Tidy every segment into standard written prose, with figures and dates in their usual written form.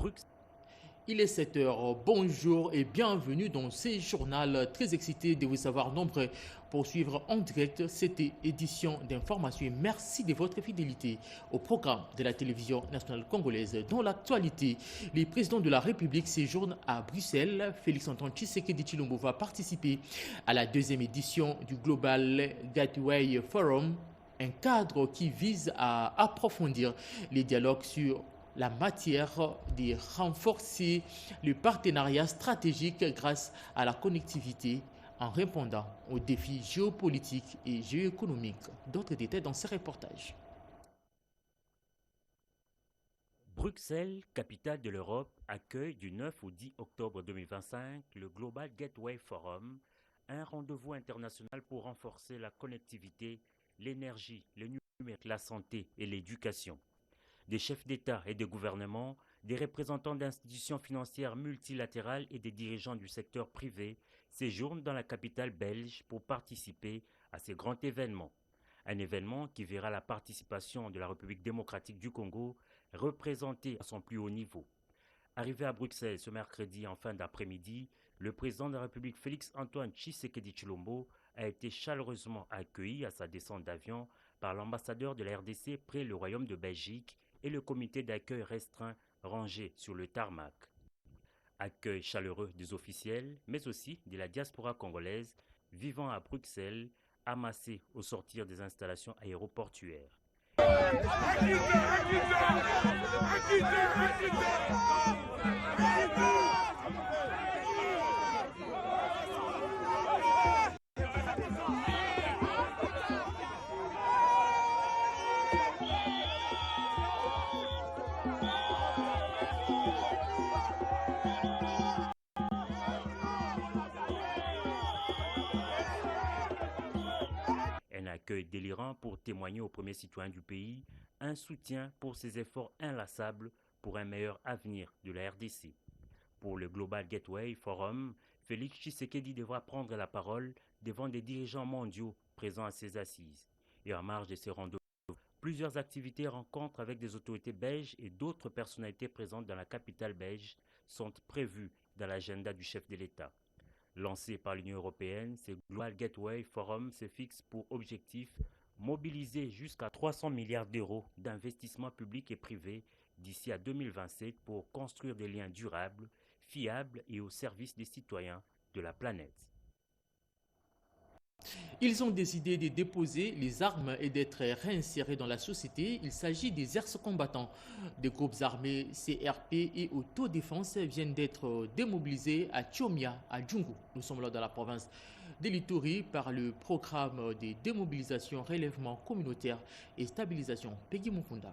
Bruxelles. Il est 7 heures. Bonjour et bienvenue dans ce journal. Très excité de vous savoir nombreux pour suivre en direct cette édition d'information. Merci de votre fidélité au programme de la télévision nationale congolaise. Dans l'actualité, le président de la République séjourne à Bruxelles. Félix-Antoine Tshisekedi Tshilombo va participer à la deuxième édition du Global Gateway Forum, un cadre qui vise à approfondir les dialogues sur la matière de renforcer le partenariat stratégique grâce à la connectivité en répondant aux défis géopolitiques et géoéconomiques. D'autres détails dans ce reportage. Bruxelles, capitale de l'Europe, accueille du 9 au 10 octobre 2025 le Global Gateway Forum, un rendez-vous international pour renforcer la connectivité, l'énergie, le numérique, la santé et l'éducation. Des chefs d'État et de gouvernement, des représentants d'institutions financières multilatérales et des dirigeants du secteur privé séjournent dans la capitale belge pour participer à ces grands événements. Un événement qui verra la participation de la République démocratique du Congo représentée à son plus haut niveau. Arrivé à Bruxelles ce mercredi en fin d'après-midi, le président de la République Félix-Antoine Tshisekedi Tshilombo a été chaleureusement accueilli à sa descente d'avion par l'ambassadeur de la RDC près le Royaume de Belgique et le comité d'accueil restreint rangé sur le tarmac. Accueil chaleureux des officiels, mais aussi de la diaspora congolaise vivant à Bruxelles, amassée au sortir des installations aéroportuaires. Un accueil délirant pour témoigner aux premiers citoyens du pays un soutien pour ses efforts inlassables pour un meilleur avenir de la RDC. Pour le Global Gateway Forum, Félix Tshisekedi devra prendre la parole devant des dirigeants mondiaux présents à ses assises. Et en marge de ces rendez-vous, plusieurs activités rencontres avec des autorités belges et d'autres personnalités présentes dans la capitale belge sont prévues dans l'agenda du chef de l'État. Lancé par l'Union européenne, ce Global Gateway Forum se fixe pour objectif mobiliser jusqu'à 300 milliards d'euros d'investissements publics et privés d'ici à 2027 pour construire des liens durables, fiables et au service des citoyens de la planète. Ils ont décidé de déposer les armes et d'être réinsérés dans la société. Il s'agit des ex-combattants. Des groupes armés CRP et autodéfense viennent d'être démobilisés à Tchomia, à Djungu. Nous sommes là dans la province de l'Ituri par le programme de démobilisation, relèvement communautaire et stabilisation. Peggy Mukunda.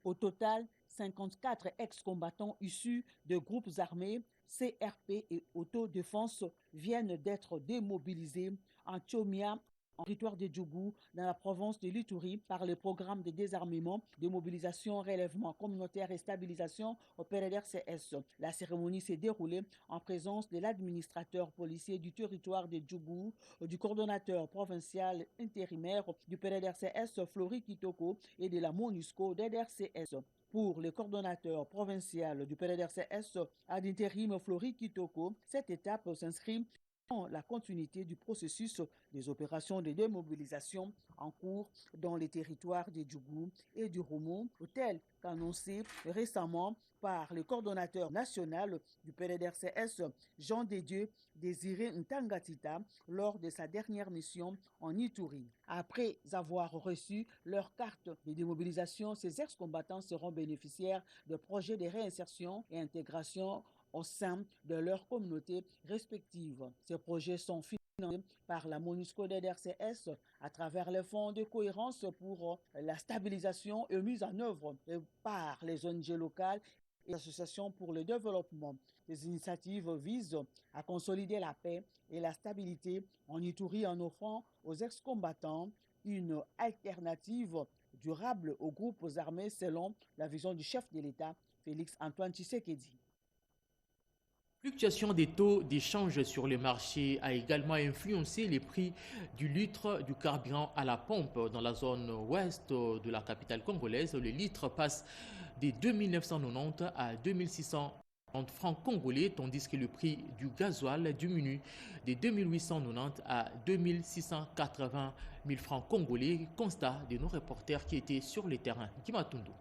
Au total, 54 ex-combattants issus de groupes armés, CRP et autodéfense viennent d'être démobilisés en Tchomia, en territoire de Djougou, dans la province de l'Ituri, par le programme de désarmement, de mobilisation, relèvement communautaire et stabilisation au PRDRCS. La cérémonie s'est déroulée en présence de l'administrateur policier du territoire de Djougou, du coordonnateur provincial intérimaire du PRDRCS, Flori Kitoko, et de la MONUSCO DRCS. Pour le coordonnateur provincial du PRDRCS ad intérim Flori Kitoko, cette étape s'inscrit dans la continuité du processus des opérations de démobilisation en cours dans les territoires de Djougou et du Romo, tel qu'annoncé récemment par le coordonnateur national du PDDRCS, Jean Dédieu Désiré Ntangatita, lors de sa dernière mission en Ituri. Après avoir reçu leur carte de démobilisation, ces ex-combattants seront bénéficiaires de projets de réinsertion et intégration au sein de leurs communautés respectives. Ces projets sont financés par la MONUSCO DRCS à travers les fonds de cohérence pour la stabilisation et mise en œuvre par les ONG locales et les associations pour le développement. Ces initiatives visent à consolider la paix et la stabilité en Ituri en offrant aux ex-combattants une alternative durable aux groupes armés selon la vision du chef de l'État, Félix-Antoine Tshisekedi. Fluctuation des taux d'échange sur le marché a également influencé les prix du litre du carburant à la pompe. Dans la zone ouest de la capitale congolaise, le litre passe de 2990 à 2630 francs congolais, tandis que le prix du gasoil diminue de 2890 à 2680 000 francs congolais. Constat de nos reporters qui étaient sur le terrain. Kimatundu.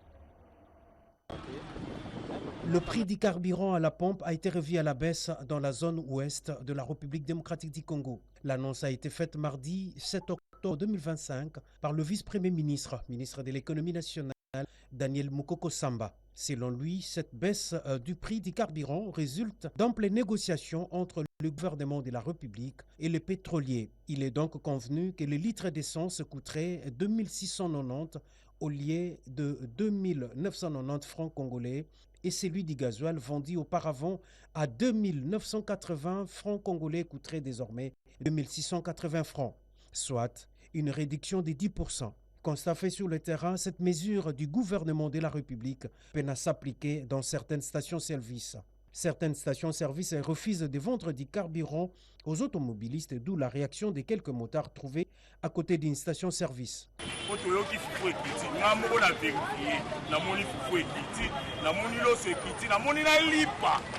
Le prix du carburant à la pompe a été revu à la baisse dans la zone ouest de la République démocratique du Congo. L'annonce a été faite mardi 7 octobre 2025 par le vice-premier ministre, ministre de l'économie nationale, Daniel Mukoko Samba. Selon lui, cette baisse du prix du carburant résulte d'amples négociations entre le gouvernement de la République et les pétroliers. Il est donc convenu que le litre d'essence coûterait 2690 au lieu de 2990 francs congolais et celui du gasoil vendu auparavant à 2980 francs congolais coûterait désormais 2680 francs, soit une réduction de 10%. Constat fait sur le terrain, cette mesure du gouvernement de la République peine à s'appliquer dans certaines stations-service. Certaines stations-service refusent de vendre du carburant aux automobilistes, d'où la réaction de quelques motards trouvés à côté d'une station-service.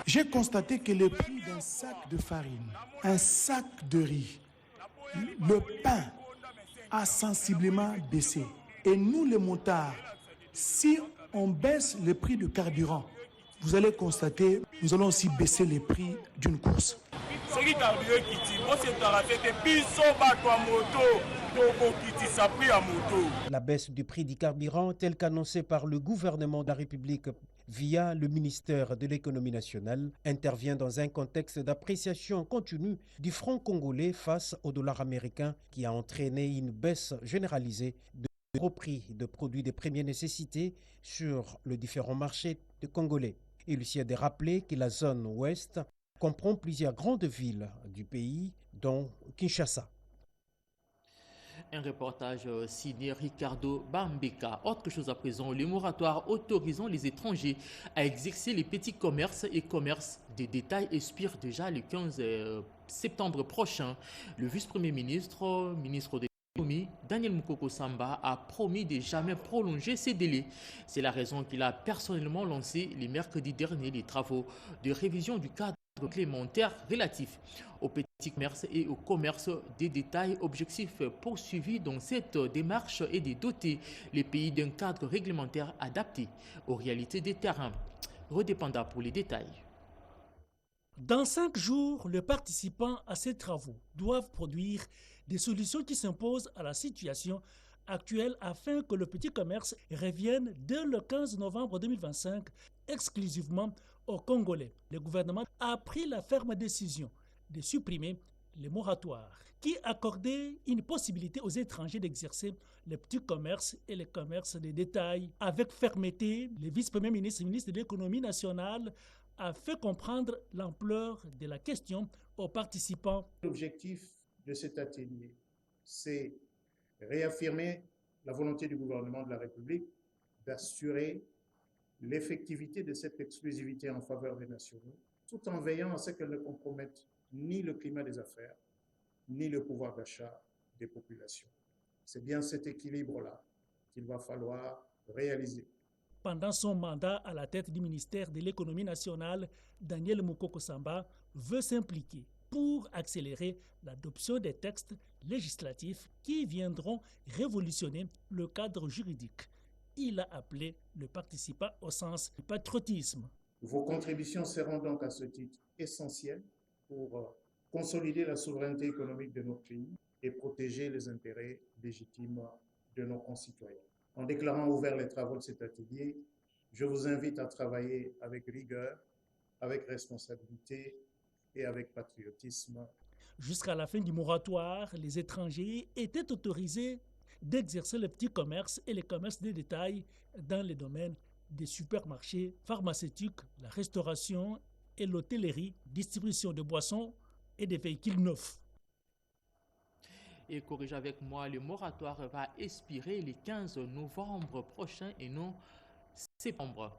J'ai constaté que le prix d'un sac de farine, un sac de riz, le pain a sensiblement baissé. Et nous, les motards, si on baisse le prix du carburant, vous allez constater, nous allons aussi baisser les prix d'une course. La baisse du prix du carburant, telle qu'annoncée par le gouvernement de la République via le ministère de l'économie nationale, intervient dans un contexte d'appréciation continue du franc congolais face au dollar américain qui a entraîné une baisse généralisée de gros prix de produits de première nécessité sur les différents marchés de congolais. Il lui est de rappeler que la zone ouest comprend plusieurs grandes villes du pays, dont Kinshasa. Un reportage signé Ricardo Bambeka. Autre chose à présent, le moratoire autorisant les étrangers à exercer les petits commerces et commerces de détail expire déjà le 15 septembre prochain. Le vice-premier ministre, ministre de l'économie, Daniel Mukoko Samba, a promis de jamais prolonger ces délais. C'est la raison qu'il a personnellement lancé le mercredi dernier les travaux de révision du cadre réglementaire relatif aux petits commerces et au commerce des détails. Objectif poursuivi dans cette démarche est de doter les pays d'un cadre réglementaire adapté aux réalités des terrains. Redépendant pour les détails. Dans 5 jours, les participants à ces travaux doivent produire des solutions qui s'imposent à la situation actuelle afin que le petit commerce revienne dès le 15 novembre 2025 exclusivement aux Congolais. Le gouvernement a pris la ferme décision de supprimer les moratoires qui accordaient une possibilité aux étrangers d'exercer les petits commerces et les commerces de détail. Avec fermeté, le vice-premier ministre et ministre de l'économie nationale a fait comprendre l'ampleur de la question aux participants. L'objectif de cet atelier, c'est réaffirmer la volonté du gouvernement de la République d'assurer l'effectivité de cette exclusivité en faveur des nationaux, tout en veillant à ce qu'elle ne compromette ni le climat des affaires, ni le pouvoir d'achat des populations. C'est bien cet équilibre-là qu'il va falloir réaliser. Pendant son mandat à la tête du ministère de l'économie nationale, Daniel Mukoko Samba veut s'impliquer pour accélérer l'adoption des textes législatifs qui viendront révolutionner le cadre juridique. Il a appelé le participant au sens du patriotisme. Vos contributions seront donc à ce titre essentielles pour consolider la souveraineté économique de notre pays et protéger les intérêts légitimes de nos concitoyens. En déclarant ouvert les travaux de cet atelier, je vous invite à travailler avec rigueur, avec responsabilité et avec patriotisme. Jusqu'à la fin du moratoire, les étrangers étaient autorisés d'exercer le petit commerce et les commerces de détail dans les domaines des supermarchés, pharmaceutiques, la restauration et l'hôtellerie, distribution de boissons et des véhicules neufs. Et corrigez avec moi, le moratoire va expirer le 15 novembre prochain et non septembre.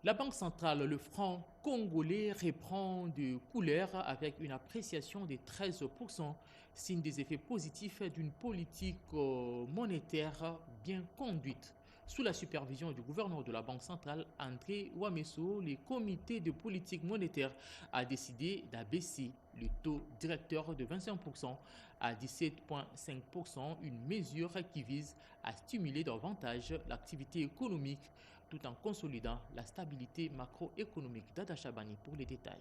La Banque centrale, le franc congolais, reprend de couleur avec une appréciation de 13%, signe des effets positifs d'une politique monétaire bien conduite. Sous la supervision du gouverneur de la Banque centrale, André Ouamesso, le comité de politique monétaire a décidé d'abaisser le taux directeur de 25% à 17,5%, une mesure qui vise à stimuler davantage l'activité économique tout en consolidant la stabilité macroéconomique. Dada Chabani pour les détails.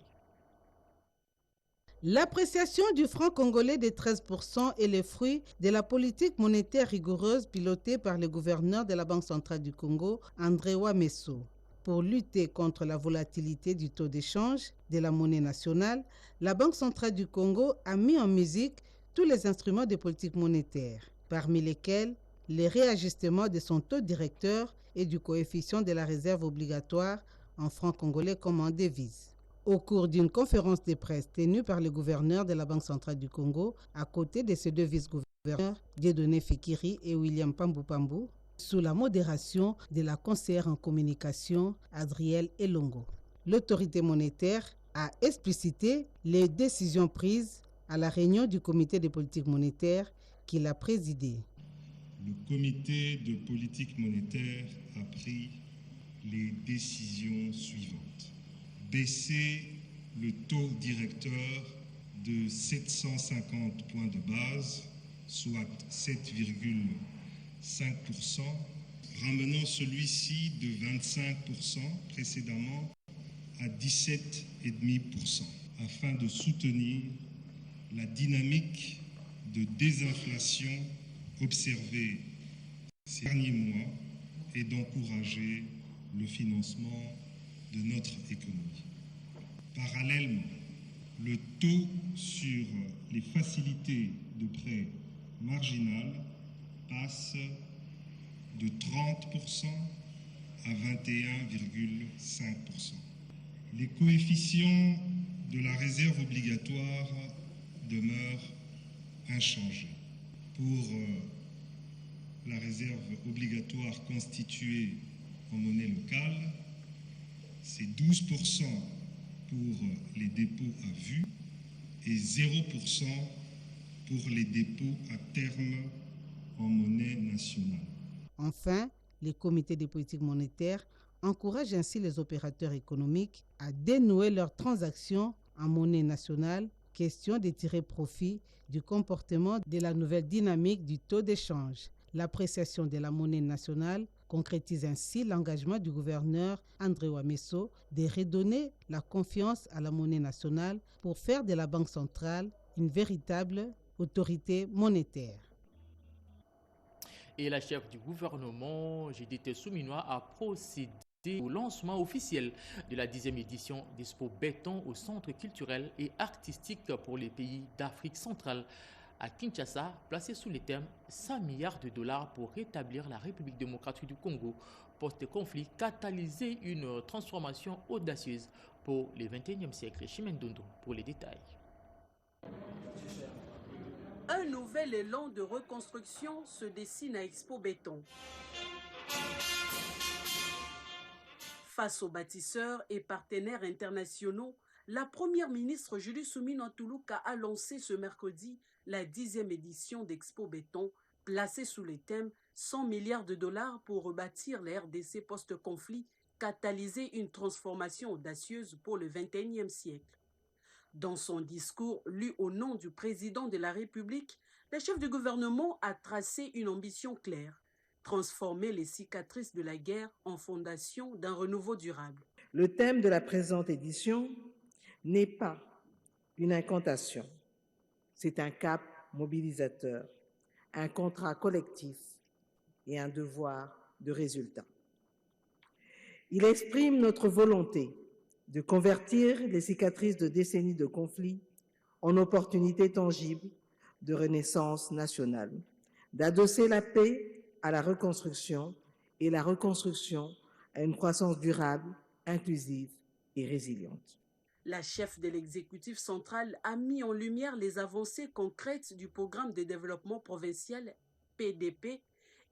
L'appréciation du franc congolais de 13% est le fruit de la politique monétaire rigoureuse pilotée par le gouverneur de la Banque centrale du Congo, André Ouamesso. Pour lutter contre la volatilité du taux d'échange de la monnaie nationale, la Banque centrale du Congo a mis en musique tous les instruments de politique monétaire, parmi lesquels les réajustements de son taux directeur et du coefficient de la réserve obligatoire en francs congolais comme en devises. Au cours d'une conférence de presse tenue par le gouverneur de la Banque centrale du Congo, à côté de ses deux vice-gouverneurs, Dieudonné Fikiri et William Pambou, sous la modération de la conseillère en communication Adrielle Elongo. L'autorité monétaire a explicité les décisions prises à la réunion du comité de politique monétaire qu'il a présidé. Le comité de politique monétaire a pris les décisions suivantes. Baisser le taux directeur de 750 points de base, soit 7,5%, ramenant celui-ci de 25% précédemment à 17,5%, afin de soutenir la dynamique de désinflation observée ces derniers mois et d'encourager le financement de notre économie. Parallèlement, le taux sur les facilités de prêt marginales passe de 30% à 21,5%. Les coefficients de la réserve obligatoire demeurent inchangés. Pour la réserve obligatoire constituée en monnaie locale, c'est 12% pour les dépôts à vue et 0% pour les dépôts à terme en monnaie nationale. Enfin, les comités de politique monétaire encouragent ainsi les opérateurs économiques à dénouer leurs transactions en monnaie nationale, question de tirer profit du comportement de la nouvelle dynamique du taux d'échange. L'appréciation de la monnaie nationale concrétise ainsi l'engagement du gouverneur André Ouamesso de redonner la confiance à la monnaie nationale pour faire de la Banque centrale une véritable autorité monétaire. Et la chef du gouvernement, Judith Souminois, a procédé au lancement officiel de la 10e édition d'Expo Béton au Centre culturel et artistique pour les pays d'Afrique centrale à Kinshasa, placé sous le thème 100 milliards de dollars pour rétablir la République démocratique du Congo post-conflit, catalyser une transformation audacieuse pour le 21e siècle. Chimène Dondo pour les détails. Un nouvel élan de reconstruction se dessine à Expo Béton. Face aux bâtisseurs et partenaires internationaux, la première ministre Julie Soumino Toulouka a lancé ce mercredi la 10e édition d'Expo Béton, placée sous le thème 100 milliards de dollars pour rebâtir la RDC post-conflit, catalyser une transformation audacieuse pour le 21e siècle. Dans son discours lu au nom du président de la République, le chef du gouvernement a tracé une ambition claire: transformer les cicatrices de la guerre en fondation d'un renouveau durable. Le thème de la présente édition n'est pas une incantation, c'est un cap mobilisateur, un contrat collectif et un devoir de résultat. Il exprime notre volonté de convertir les cicatrices de décennies de conflits en opportunités tangibles de renaissance nationale, d'adosser la paix à la reconstruction et la reconstruction à une croissance durable, inclusive et résiliente. La chef de l'exécutif central a mis en lumière les avancées concrètes du programme de développement provincial PDP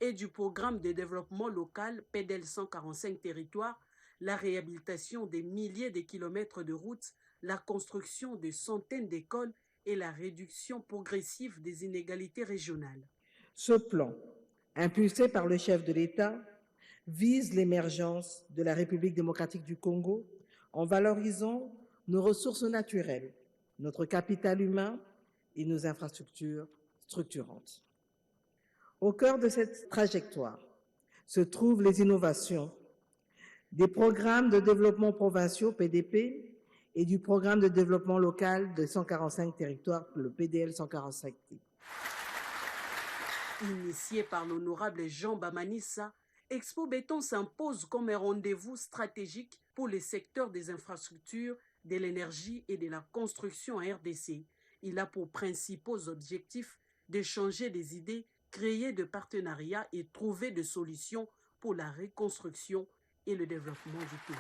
et du programme de développement local PDL 145 territoires, la réhabilitation des milliers de kilomètres de routes, la construction de centaines d'écoles et la réduction progressive des inégalités régionales. Ce plan, impulsé par le chef de l'État, vise l'émergence de la République démocratique du Congo en valorisant nos ressources naturelles, notre capital humain et nos infrastructures structurantes. Au cœur de cette trajectoire se trouvent les innovations des programmes de développement provinciaux PDP et du programme de développement local de 145 territoires, le PDL 145T. Initié par l'honorable Jean Bamanissa, Expo Béton s'impose comme un rendez-vous stratégique pour les secteurs des infrastructures, de l'énergie et de la construction en RDC. Il a pour principaux objectifs d'échanger des idées, créer des partenariats et trouver des solutions pour la reconstruction et le développement du pays.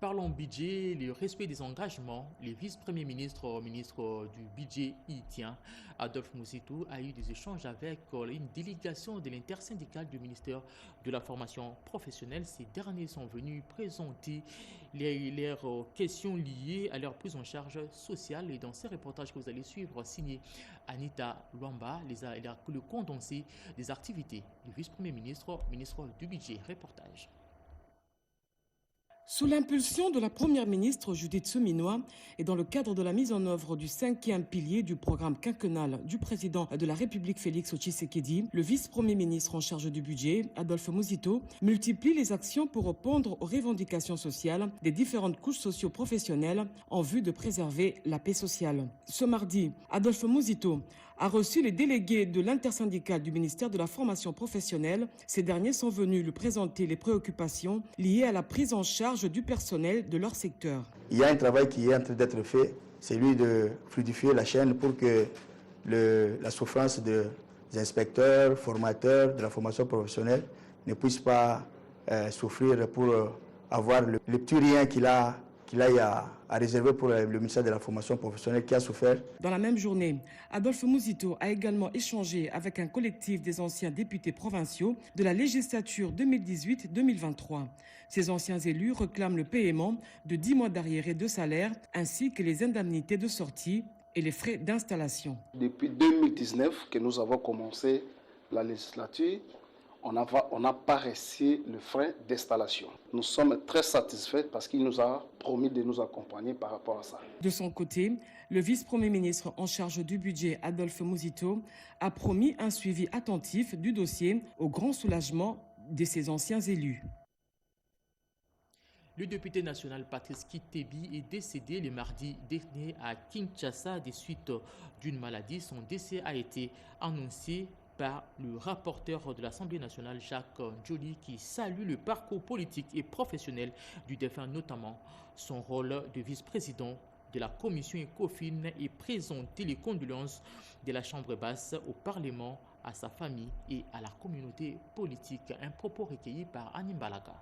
Parlons budget, le respect des engagements. Le vice-premier ministre, ministre du budget y tient, Adolphe Mouzitou, a eu des échanges avec une délégation de l'intersyndicale du ministère de la formation professionnelle. Ces derniers sont venus présenter leurs questions liées à leur prise en charge sociale. Et dans ces reportages que vous allez suivre, signé Anita Luamba, le condensé des activités du vice-premier ministre, ministre du budget. Reportage. Sous l'impulsion de la première ministre Judith Seminois et dans le cadre de la mise en œuvre du 5e pilier du programme quinquennal du président de la République Félix Tshisekedi, le vice-premier ministre en charge du budget, Adolphe Mouzitou, multiplie les actions pour répondre aux revendications sociales des différentes couches socio-professionnelles en vue de préserver la paix sociale. Ce mardi, Adolphe Mouzitou a reçu les délégués de l'intersyndicale du ministère de la formation professionnelle. Ces derniers sont venus lui présenter les préoccupations liées à la prise en charge du personnel de leur secteur. Il y a un travail qui est en train d'être fait, c'est lui de fluidifier la chaîne pour que la souffrance des inspecteurs, formateurs de la formation professionnelle ne puisse pas souffrir pour avoir le petit rien qu'il a à réserver pour le ministère de la formation professionnelle qui a souffert. Dans la même journée, Adolphe Mouzitou a également échangé avec un collectif des anciens députés provinciaux de la législature 2018-2023. Ces anciens élus réclament le paiement de 10 mois d'arriérés de salaire ainsi que les indemnités de sortie et les frais d'installation. Depuis 2019 que nous avons commencé la législature, on n'a pas reçu le frais d'installation. Nous sommes très satisfaits parce qu'il nous a promis de nous accompagner par rapport à ça. De son côté, le vice-premier ministre en charge du budget, Adolphe Mouzitou, a promis un suivi attentif du dossier au grand soulagement de ses anciens élus. Le député national Patrice Kitebi est décédé le mardi dernier à Kinshasa des suites d'une maladie. Son décès a été annoncé par le rapporteur de l'Assemblée nationale, Jacques Njoli, qui salue le parcours politique et professionnel du défunt, notamment son rôle de vice-président de la commission ECOFIN, et présenter les condoléances de la Chambre basse au Parlement, à sa famille et à la communauté politique. Un propos recueilli par Annie Balaga.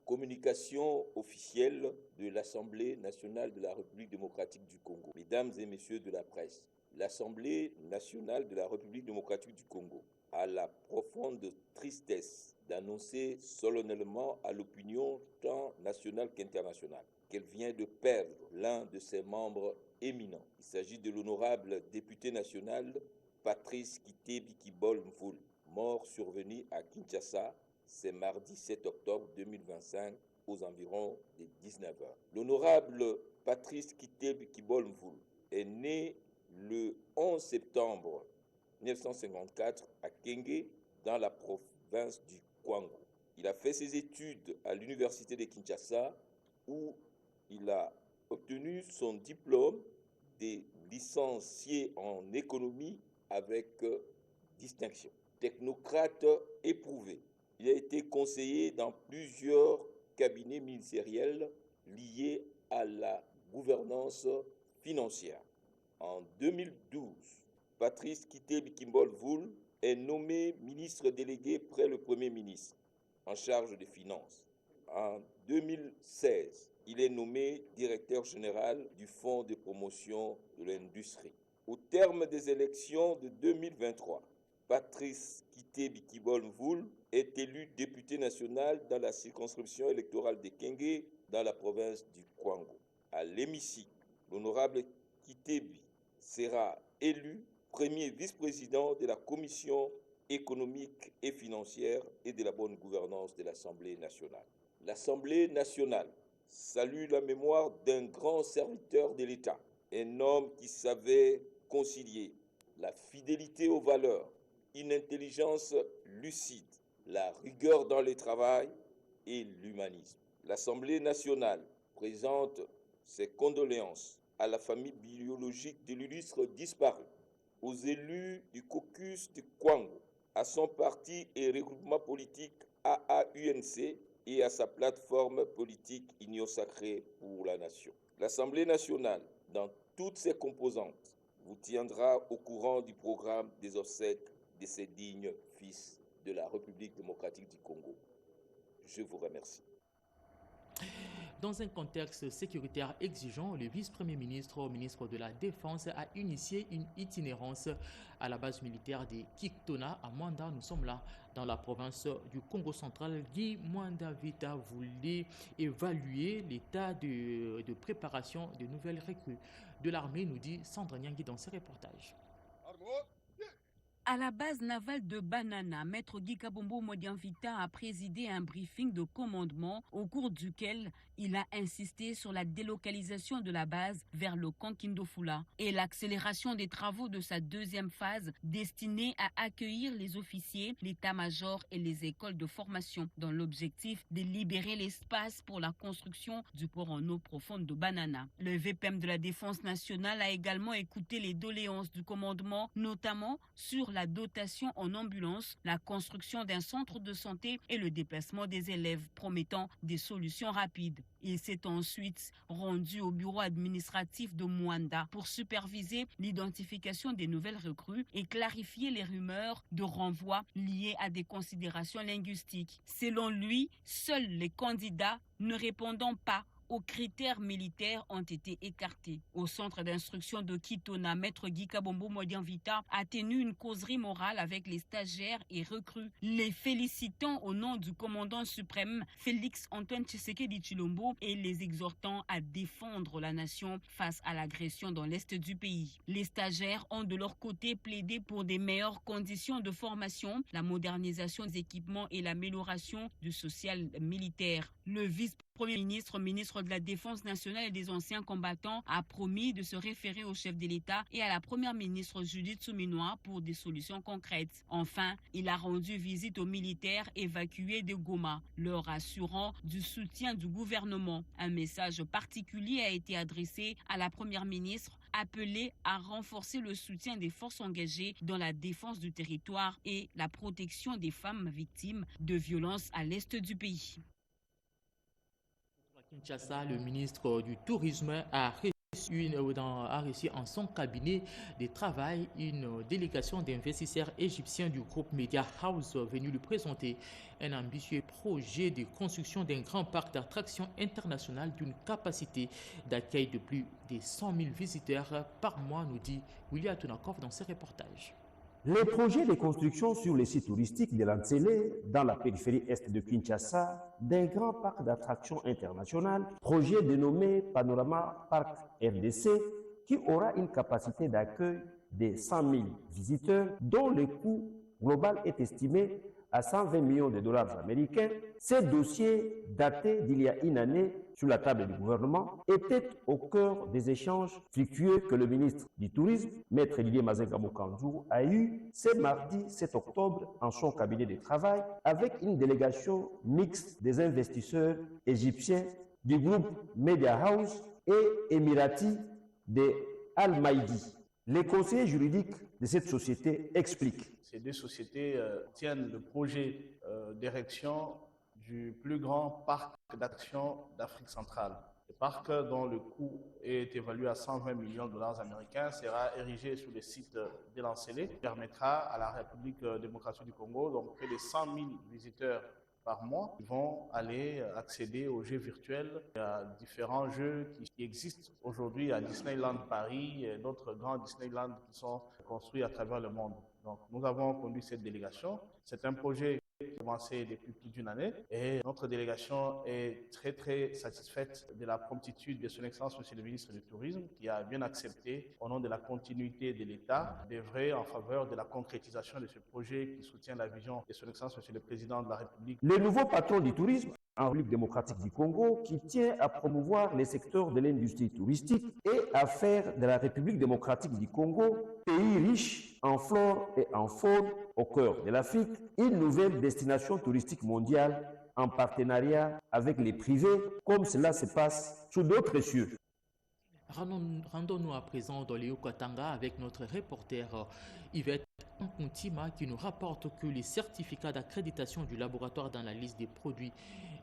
Communication officielle de l'Assemblée nationale de la République démocratique du Congo. Mesdames et messieurs de la presse, l'Assemblée nationale de la République démocratique du Congo a la profonde tristesse d'annoncer solennellement à l'opinion tant nationale qu'internationale qu'elle vient de perdre l'un de ses membres éminents. Il s'agit de l'honorable député national Patrice Kitebi Kibol Mvul, mort survenu à Kinshasa ce mardi 7 octobre 2025 aux environs des 19h. L'honorable Patrice Kitebi Kibol Mvul est né le 11 septembre 1954 à Kenge, dans la province du Kwango. Il a fait ses études à l'université de Kinshasa, où il a obtenu son diplôme de licencié en économie avec distinction. Technocrate éprouvé, il a été conseiller dans plusieurs cabinets ministériels liés à la gouvernance financière. En 2012, Patrice Kitebi Kibol Mvul est nommé ministre délégué près le Premier ministre en charge des finances. En 2016, il est nommé directeur général du Fonds de promotion de l'industrie. Au terme des élections de 2023, Patrice Kité-Bikibol-Mvoul est élu député national dans la circonscription électorale de Kenge, dans la province du Kwango. À l'hémicycle, l'honorable Kitebi sera élu premier vice-président de la Commission économique et financière et de la bonne gouvernance de l'Assemblée nationale. L'Assemblée nationale salue la mémoire d'un grand serviteur de l'État, un homme qui savait concilier la fidélité aux valeurs, une intelligence lucide, la rigueur dans le travail et l'humanisme. L'Assemblée nationale présente ses condoléances à la famille biologique de l'illustre disparu, aux élus du caucus du Kwango, à son parti et regroupement politique AAUNC et à sa plateforme politique Union sacrée pour la nation. L'Assemblée nationale, dans toutes ses composantes, vous tiendra au courant du programme des obsèques de ces dignes fils de la République démocratique du Congo. Je vous remercie. Dans un contexte sécuritaire exigeant, le vice-premier ministre au ministre de la Défense a initié une itinérance à la base militaire de Kiktona à Mwanda. Nous sommes là dans la province du Congo central. Guy Mwanda Vita voulait évaluer l'état de préparation de nouvelles recrues de l'armée, nous dit Sandra Nyangui dans ses reportages. À la base navale de Banana, Maître Guy Kabombo Modianvita a présidé un briefing de commandement au cours duquel il a insisté sur la délocalisation de la base vers le camp Kindofula et l'accélération des travaux de sa deuxième phase destinée à accueillir les officiers, l'état-major et les écoles de formation dans l'objectif de libérer l'espace pour la construction du port en eau profonde de Banana. Le VPM de la Défense nationale a également écouté les doléances du commandement, notamment sur la dotation en ambulance, la construction d'un centre de santé et le déplacement des élèves, promettant des solutions rapides. Il s'est ensuite rendu au bureau administratif de Mwanda pour superviser l'identification des nouvelles recrues et clarifier les rumeurs de renvoi liées à des considérations linguistiques. Selon lui, seuls les candidats ne répondant pas aux critères militaires ont été écartés. Au centre d'instruction de Kitona, Maître Guy Kabombo Modianvita a tenu une causerie morale avec les stagiaires et recrues, les félicitant au nom du commandant suprême Félix Antoine Tshisekedi Tshilombo et les exhortant à défendre la nation face à l'agression dans l'est du pays. Les stagiaires ont de leur côté plaidé pour des meilleures conditions de formation, la modernisation des équipements et l'amélioration du social militaire. Le vice-premier ministre, ministre de la Défense nationale et des anciens combattants, a promis de se référer au chef de l'État et à la première ministre Judith Suminwa pour des solutions concrètes. Enfin, il a rendu visite aux militaires évacués de Goma, leur assurant du soutien du gouvernement. Un message particulier a été adressé à la première ministre, appelée à renforcer le soutien des forces engagées dans la défense du territoire et la protection des femmes victimes de violences à l'est du pays. Kinshasa, le ministre du Tourisme a reçu en son cabinet de travail une délégation d'investisseurs égyptiens du groupe Media House venu lui présenter un ambitieux projet de construction d'un grand parc d'attractions international d'une capacité d'accueil de plus de 100 000 visiteurs par mois, nous dit William Tunakov dans ses reportages. Les projets de construction sur les sites touristiques de Lantsele, dans la périphérie est de Kinshasa, d'un grand parc d'attractions international, projet dénommé Panorama Park RDC, qui aura une capacité d'accueil de 100 000 visiteurs, dont le coût global est estimé à 120 millions de dollars américains. Ces dossiers, datés d'il y a une année sur la table du gouvernement, étaient au cœur des échanges fructueux que le ministre du Tourisme, Maître Didier Mazenga Mokanzou, a eu ce mardi 7 octobre en son cabinet de travail avec une délégation mixte des investisseurs égyptiens du groupe Media House et émiratis de Al Maïdi. Les conseillers juridiques de cette société expliquent. Ces deux sociétés tiennent le projet d'érection du plus grand parc d'action d'Afrique centrale. Le parc, dont le coût est évalué à 120 millions de dollars américains, sera érigé sur le site de Lantsele, permettra à la République démocratique du Congo, donc près de 100 000 visiteurs par mois, vont aller accéder aux jeux virtuels, à différents jeux qui existent aujourd'hui à Disneyland Paris et d'autres grands Disneyland qui sont construits à travers le monde. Donc, nous avons conduit cette délégation. C'est un projet qui a commencé depuis plus d'une année et notre délégation est très satisfaite de la promptitude de son Excellence Monsieur le ministre du Tourisme qui a bien accepté, au nom de la continuité de l'État, d'œuvrer en faveur de la concrétisation de ce projet qui soutient la vision de son Excellence Monsieur le Président de la République. Le nouveau patron du tourisme en République démocratique du Congo qui tient à promouvoir les secteurs de l'industrie touristique et à faire de la République démocratique du Congo, pays riche en flore et en faune au cœur de l'Afrique, une nouvelle destination touristique mondiale en partenariat avec les privés, comme cela se passe sous d'autres cieux. Rendons-nous à présent dans les Haut-Katanga avec notre reporter Yvette Nkuntima qui nous rapporte que les certificats d'accréditation du laboratoire dans la liste des produits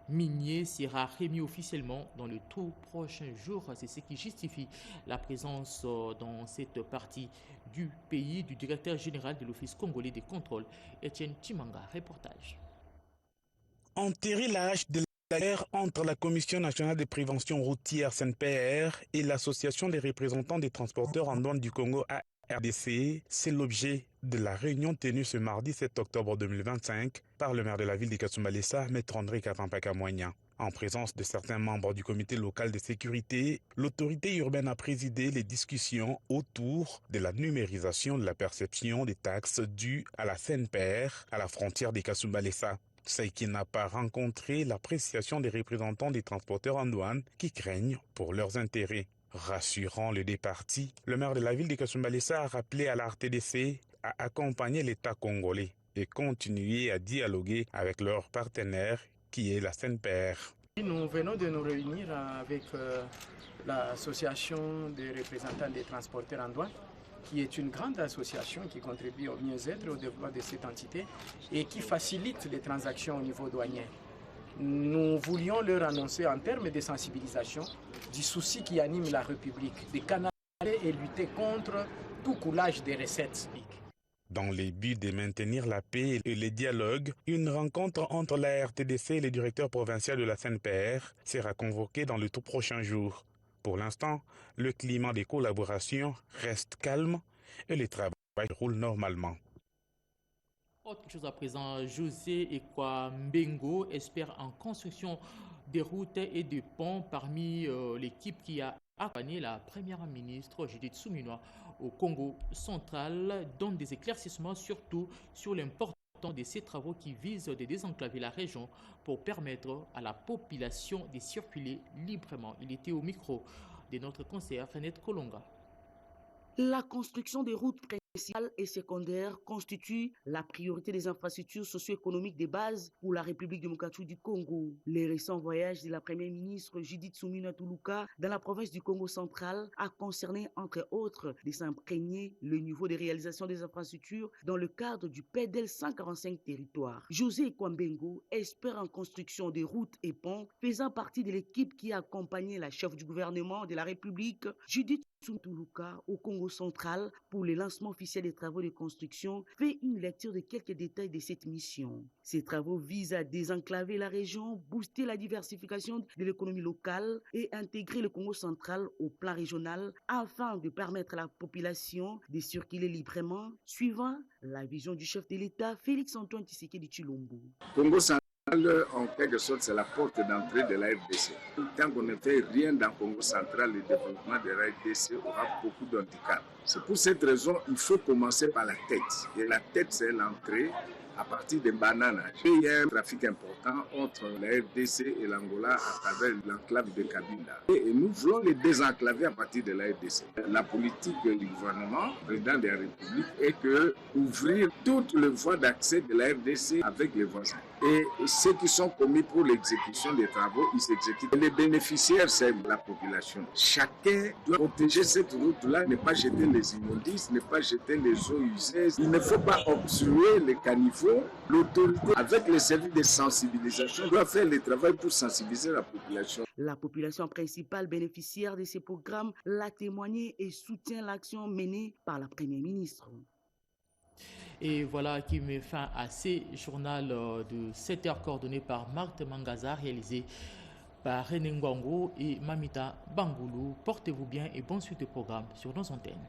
miniers sera remis officiellement dans le tout prochain jour. C'est ce qui justifie la présence dans cette partie du pays du directeur général de l'Office congolais des contrôles, Etienne Chimanga. Reportage. Enterrer la hache de la guerre entre la Commission nationale de prévention routière CNPR et l'Association des représentants des transporteurs en douane du Congo ARDC, c'est l'objet de la réunion tenue ce mardi 7 octobre 2025 par le maire de la ville de Kasumbalesa, Maître André Katampaka-Moignan. En présence de certains membres du comité local de sécurité, l'autorité urbaine a présidé les discussions autour de la numérisation de la perception des taxes dues à la CNPR à la frontière de Kasumbalesa. Ce qui n'a pas rencontré l'appréciation des représentants des transporteurs en douane qui craignent pour leurs intérêts. Rassurant les deux parties, le maire de la ville de Kasumbalesa a rappelé à la RTDC à accompagner l'État congolais et continuer à dialoguer avec leur partenaire qui est la CNPR. Nous venons de nous réunir avec l'association des représentants des transporteurs en douane, qui est une grande association qui contribue au mieux-être et au développement de cette entité et qui facilite les transactions au niveau douanier. Nous voulions leur annoncer en termes de sensibilisation du souci qui anime la République, de canaliser et lutter contre tout coulage des recettes. Dans les buts de maintenir la paix et le dialogue, une rencontre entre la RTDC et le directeur provincial de la CNPR sera convoquée dans le tout prochain jour. Pour l'instant, le climat de collaboration reste calme et le travail roule normalement. Autre chose à présent, José Ekwambengo espère en construction des routes et des ponts parmi l'équipe qui a accompagné la première ministre Judith Suminwa au Congo central, donne des éclaircissements surtout sur l'importance de ces travaux qui visent de désenclaver la région pour permettre à la population de circuler librement. Il était au micro de notre conseillère Renette Kolonga. La construction des routes principales et secondaires constitue la priorité des infrastructures socio-économiques de base pour la République démocratique du Congo. Les récents voyages de la première ministre Judith Suminwa Tuluka dans la province du Congo central a concerné entre autres de s'imprégner le niveau de réalisation des infrastructures dans le cadre du PEDEL 145 territoires. José Ekwambengo espère en construction des routes et ponts faisant partie de l'équipe qui a accompagné la chef du gouvernement de la République Judith Tuluka au Congo central pour le lancement officiel des travaux de construction fait une lecture de quelques détails de cette mission. Ces travaux visent à désenclaver la région, booster la diversification de l'économie locale et intégrer le Congo central au plan régional afin de permettre à la population de circuler librement suivant la vision du chef de l'État Félix-Antoine Tshisekedi Tshilombo. En quelque sorte, c'est la porte d'entrée de la RDC. Tant qu'on ne fait rien dans le Congo central, le développement de la RDC aura beaucoup d'handicaps. C'est pour cette raison qu'il faut commencer par la tête. Et la tête, c'est l'entrée à partir des bananes. Il y a un trafic important entre la RDC et l'Angola à travers l'enclave de Kabila. Et nous voulons les désenclaver à partir de la RDC. La politique du gouvernement, président de la République, est que ouvrir toutes les voies d'accès de la RDC avec les voisins. Et ceux qui sont commis pour l'exécution des travaux, ils s'exécutent. Les bénéficiaires, c'est la population. Chacun doit protéger cette route-là, ne pas jeter les immondices, ne pas jeter les eaux usées. Il ne faut pas obstruer les caniveaux. L'autorité, avec les services de sensibilisation, doit faire le travail pour sensibiliser la population. La population principale bénéficiaire de ces programmes l'a témoigné et soutient l'action menée par la première ministre. Et voilà qui met fin à ces journaux de 7 heures coordonnés par Marthe Mangaza, réalisé par René Ngwango et Mamita Bangoulou. Portez-vous bien et bonne suite de programme sur nos antennes.